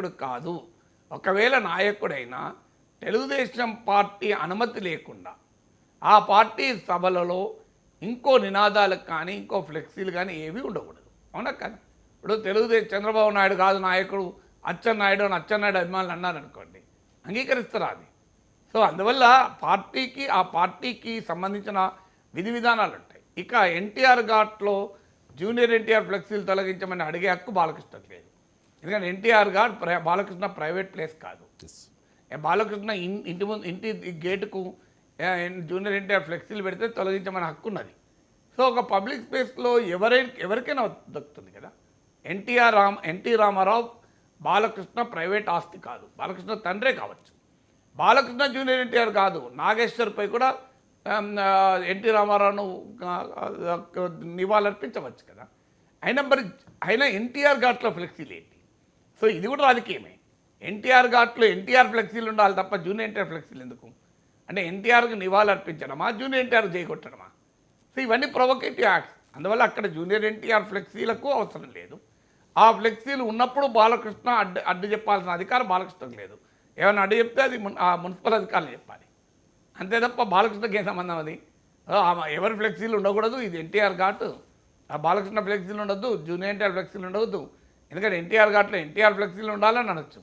నాయకుడు కాదు. ఒకవేళ నాయకుడైనా తెలుగుదేశం పార్టీ అనుమతి లేకుండా ఆ పార్టీ సభలలో ఇంకో నినాదాలకు కానీ ఇంకో ఫ్లెక్సీలు కానీ ఏవి ఉండకూడదు. అవునా కదా? ఇప్పుడు తెలుగుదేశం చంద్రబాబు నాయుడు కాదు నాయకుడు, అచ్చెన్నాయుడు అని అచ్చెన్నాయుడు అభిమానులు అన్నారనుకోండి, అంగీకరిస్తారా అది? సో అందువల్ల ఆ పార్టీకి సంబంధించిన విధి విధానాలు ఉంటాయి. ఇక ఎన్టీఆర్ ఘాట్లో జూనియర్ ఎన్టీఆర్ ఫ్లెక్సీలు తొలగించమని అడిగే హక్కు బాలకృష్ణకు లేదు. ఎందుకంటే ఎన్టీఆర్ ఘాట్ బాలకృష్ణ ప్రైవేట్ ప్లేస్ కాదు. బాలకృష్ణ ఇంటి గేటుకు జూనియర్ ఎన్టీఆర్ ఫ్లెక్సీలు పెడితే తొలగించమని హక్కు ఉన్నది. సో ఒక పబ్లిక్ స్పేస్లో ఎవరికైనా దక్కుతుంది కదా. ఎన్టీ రామారావు బాలకృష్ణ ప్రైవేట్ ఆస్తి కాదు, బాలకృష్ణ తండ్రే కావచ్చు. బాలకృష్ణ జూనియర్ ఎన్టీఆర్ కాదు, నాగేశ్వర్పై కూడా ఎన్టీ రామారావును నివాళులర్పించవచ్చు కదా. అయినా ఎన్టీఆర్ ఘాట్లో ఫ్లెక్సీలు ఏంటి? సో ఇది కూడా రాజకీయమే. ఎన్టీఆర్ ఘాట్లో ఎన్టీఆర్ ఫ్లెక్సీలు ఉండాలి తప్ప జూనియర్ ఎన్టీఆర్ ఫ్లెక్సీలు ఎందుకు? అంటే ఎన్టీఆర్కి నివాళులర్పించడమా, జూనియర్ ఎన్టీఆర్ చేయగొట్టడమా? సో ఇవన్నీ ప్రొవోకేటివ్ యాక్ట్స్. అందువల్ల అక్కడ జూనియర్ ఎన్టీఆర్ ఫ్లెక్సీలకు అవసరం లేదు. ఆ ఫ్లెక్సీలు ఉన్నప్పుడు బాలకృష్ణ అడ్డు చెప్పాల్సిన అధికారం బాలకృష్ణకు లేదు. ఏమైనా అడ్డు చెప్తే అది ఆ మున్సిపల్ అధికారులు చెప్పాలి, అంతే తప్ప బాలకృష్ణకి ఏం సంబంధం అది? ఎవరి ఫ్లెక్సీలు ఉండకూడదు, ఇది ఎన్టీఆర్ ఘాట్, ఆ బాలకృష్ణ ఫ్లెక్సీలు ఉండొద్దు, జూనియర్ ఎన్టీఆర్ ఫ్లెక్సీలు ఉండవద్దు. ఎందుకంటే ఎన్టీఆర్ ఘాట్లో ఎన్టీఆర్ ఫ్లెక్సీలు ఉండాలని అనొచ్చు.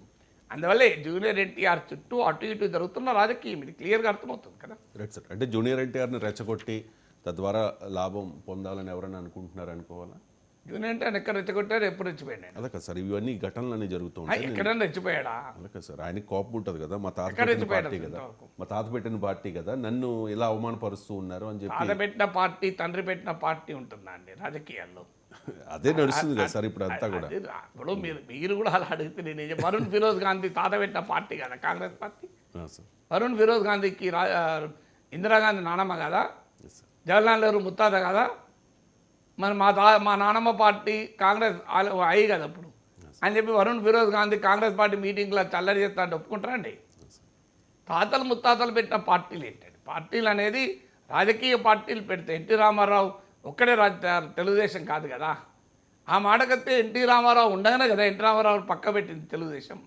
అందువల్ల జూనియర్ ఎన్టీఆర్ చుట్టూ అటు ఇటు జరుగుతున్న రాజకీయం ఇది క్లియర్గా అర్థమవుతుంది కదా. Right sir. అంటే జూనియర్ ఎన్టీఆర్ని రెచ్చగొట్టి తద్వారా లాభం పొందాలని ఎవరైనా అనుకుంటున్నారు అనుకోవాలా? జూనియర్ ఎన్టీఆర్ ఎక్కడ రెచ్చగొట్టారు, ఎప్పుడు రెచ్చిపోయాడు? అదే కదా సార్, ఇవన్నీ ఘటనలన్నీ జరుగుతుంటాయి. ఎక్కడైనా రెచ్చిపోయాడా? అదే కదా సార్, ఆయనకి కోపం ఉంటుంది కదా, మా తాత పెట్టిన పార్టీ కదా, మా తాత పెట్టిన పార్టీ కదా, నన్ను ఇలా అవమానపరుస్తూ ఉన్నారు అని చెప్పి. తాత పెట్టిన పార్టీ, తండ్రి పెట్టిన పార్టీ ఉంటుందా అండి రాజకీయాల్లో? అదే నడుస్తుంది కదా సార్ ఇప్పుడు అంతా కూడా. ఇప్పుడు మీరు కూడా అలా అడిగితే నేను వరుణ్ ఫిరోజ్ గాంధీ తాత పెట్టిన పార్టీ కదా కాంగ్రెస్ పార్టీ. వరుణ్ ఫిరోజ్ గాంధీకి ఇందిరాగాంధీ నానమ్మ కదా, జవహర్లాల్ నెహ్రూ ముత్తాత కదా, మరి మా నానమ్మ పార్టీ కాంగ్రెస్ అయ్యి కదా అప్పుడు అని చెప్పి వరుణ్ ఫిరోజ్ గాంధీ కాంగ్రెస్ పార్టీ మీటింగ్లో చల్లరి చేస్తా అంటే ఒప్పుకుంటారండి? తాతలు ముత్తాతలు పెట్టిన పార్టీలు ఏంటండి? పార్టీలు అనేది రాజకీయ పార్టీలు పెడితే ఎన్టీ రామారావు ఒక్కడే తెలుగుదేశం కాదు కదా. ఆ మాటకైతే ఎన్టీ రామారావు ఉండగానే కదా ఎన్టీ రామారావు పక్క పెట్టింది తెలుగుదేశం.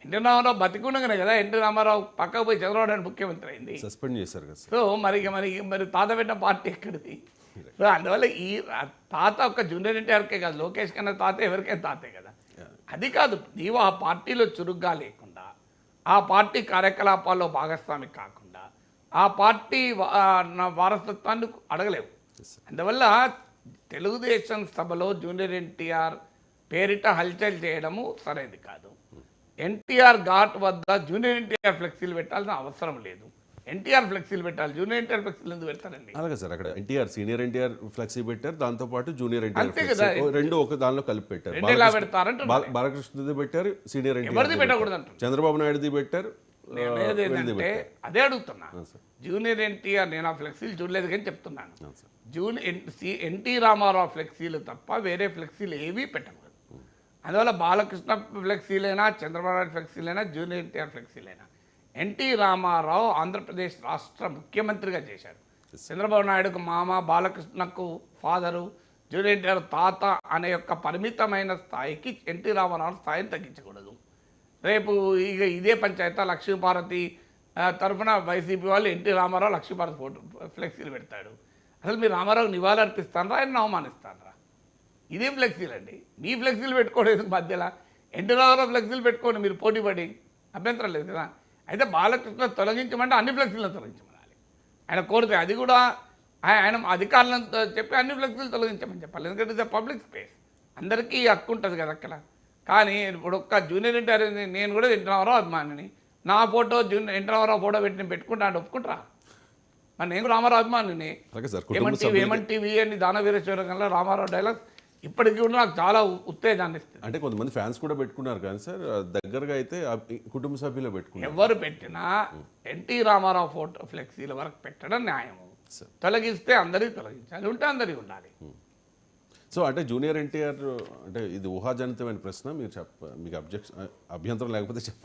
ఎన్టీ రామారావు బతికుండగానే కదా ఎన్టీ రామారావు పక్కకు పోయి చంద్రబాబు నాయుడు ముఖ్యమంత్రి అయింది. సస్పెండ్ చేశారు కదా. సో మరి తాత పెట్టిన పార్టీ ఎక్కడిది? సో అందువల్ల ఈ తాత ఒక జూనియర్ ఎన్టీఆర్కే కాదు, లోకేష్ కన్నా తాత ఎవరికైనా తాతే కదా. అది కాదు, నీవు ఆ పార్టీలో చురుగ్గా లేకుండా, ఆ పార్టీ కార్యకలాపాల్లో భాగస్వామి కాకుండా, ఆ పార్టీ వారసత్వాన్ని అడగలేవు. అందువల్ల తెలుగుదేశం సభలో జూనియర్ ఎన్టీఆర్ పేరిట హల్చల్ చేయడము సరైనది కాదు. ఎన్టీఆర్ ఘాట్ వద్ద జూనియర్ ఎన్టీఆర్ ఫ్లెక్సీలు పెట్టాల్సిన అవసరం లేదు. ఎన్టీఆర్ ఫ్లెక్సీలు పెట్టాలి, జూనియర్ ఎన్టీఆర్ ఫ్లెక్సీలు ఎందుకు పెడతారండి? అలాగే సార్, అక్కడ ఎన్టీఆర్ సీనియర్ ఎన్టీఆర్ ఫ్లెక్సీ పెట్టారు, దాంతో పాటు జూనియర్ ఎన్టీఆర్ రెండు ఒక దానిలో కలిపి పెట్టారు. బాలకృష్ణది పెట్టారు, సీనియర్ ఎన్టీఆర్ పెట్టకూడదు అంటారు. చంద్రబాబు నాయుడుది పెట్టారు. అదే అడుగుతున్నా, జూనియర్ ఎన్టీఆర్ నేను ఆ ఫ్లెక్సీలు చూడలేదు కానీ చెప్తున్నాను, ఎన్టీ రామారావు ఫ్లెక్సీలు తప్ప వేరే ఫ్లెక్సీలు ఏవీ పెట్టకూడదు. అందువల్ల బాలకృష్ణ ఫ్లెక్సీలైనా, చంద్రబాబు నాయుడు ఫ్లెక్సీలైనా, జూనియర్ ఎన్టీఆర్ ఫ్లెక్సీలైనా, ఎన్టీ రామారావు ఆంధ్రప్రదేశ్ రాష్ట్ర ముఖ్యమంత్రిగా చేశారు. చంద్రబాబు నాయుడుకు మామ, బాలకృష్ణకు ఫాదరు, జూనియర్ ఎన్టీఆర్ తాత అనే యొక్క పరిమితమైన స్థాయికి ఎన్టీ రామారావు స్థాయిని తగ్గించకూడదు. రేపు ఇదే పంచాయతీ లక్ష్మీపార్వతి తరఫున వైసీపీ వాళ్ళు ఎన్టీ రామారావు లక్ష్మీపార్వతి ఫోటో ఫ్లెక్సీలు పెడతాడు. అసలు మీరు రామారావు నివాళులు అర్పిస్తానరా, ఆయన అవమానిస్తానరా? ఇదేం ఫ్లెక్సీలు అండి? మీ ఫ్లెక్సీలు పెట్టుకోవడం మధ్యలో ఎన్టీ రామారావు ఫ్లెక్సీలు పెట్టుకోండి, మీరు పోటీపడి, అభ్యంతరం లేదు కదా. అయితే బాలకృష్ణ తొలగించమంటే అన్ని ఫ్లెక్సీలను తొలగించమనాలి. ఆయన కోరితే అది కూడా ఆయన అధికారులను చెప్పి అన్ని ఫ్లెక్సీలు తొలగించమని చెప్పాలి. ఎందుకంటే ఇది పబ్లిక్ స్పేస్, అందరికీ హక్కు ఉంటుంది కదా అక్కడ. కానీ ఇప్పుడు ఒక్క జూనియర్ ఎన్టీఆర్, నేను కూడా ఎన్టీ రామారావు అభిమానిని, నా ఫోటో ఎన్టీ రామారావు ఫోటో పెట్టుకుంటా అంటే ఒప్పుకుంటారా? మరి నేను రామారావు అభిమానిని. ఏమంటీవీ అని దానవీరేశ్వరంలో రామారావు డైలాగ్స్ ఇప్పటికీ కూడా నాకు చాలా ఉత్తేజాన్ని ఇస్తుంది. అంటే కొంతమంది ఫ్యాన్స్ కూడా పెట్టుకున్నారు కానీ సార్, దగ్గరగా అయితే కుటుంబ సభ్యులు పెట్టుకున్నారు. ఎవరు పెట్టినా ఎన్టీ రామారావు ఫోటో ఫ్లెక్సీల వరకు పెట్టడం న్యాయము. తొలగిస్తే అందరికీ తొలగించాలి, ఉంటే అందరికీ ఉండాలి. సో అంటే జూనియర్ ఎన్టీఆర్ అంటే ఇది ఊహాజనితమైన ప్రశ్న, మీరు మీకు అభ్యంతరం లేకపోతే చెప్పండి.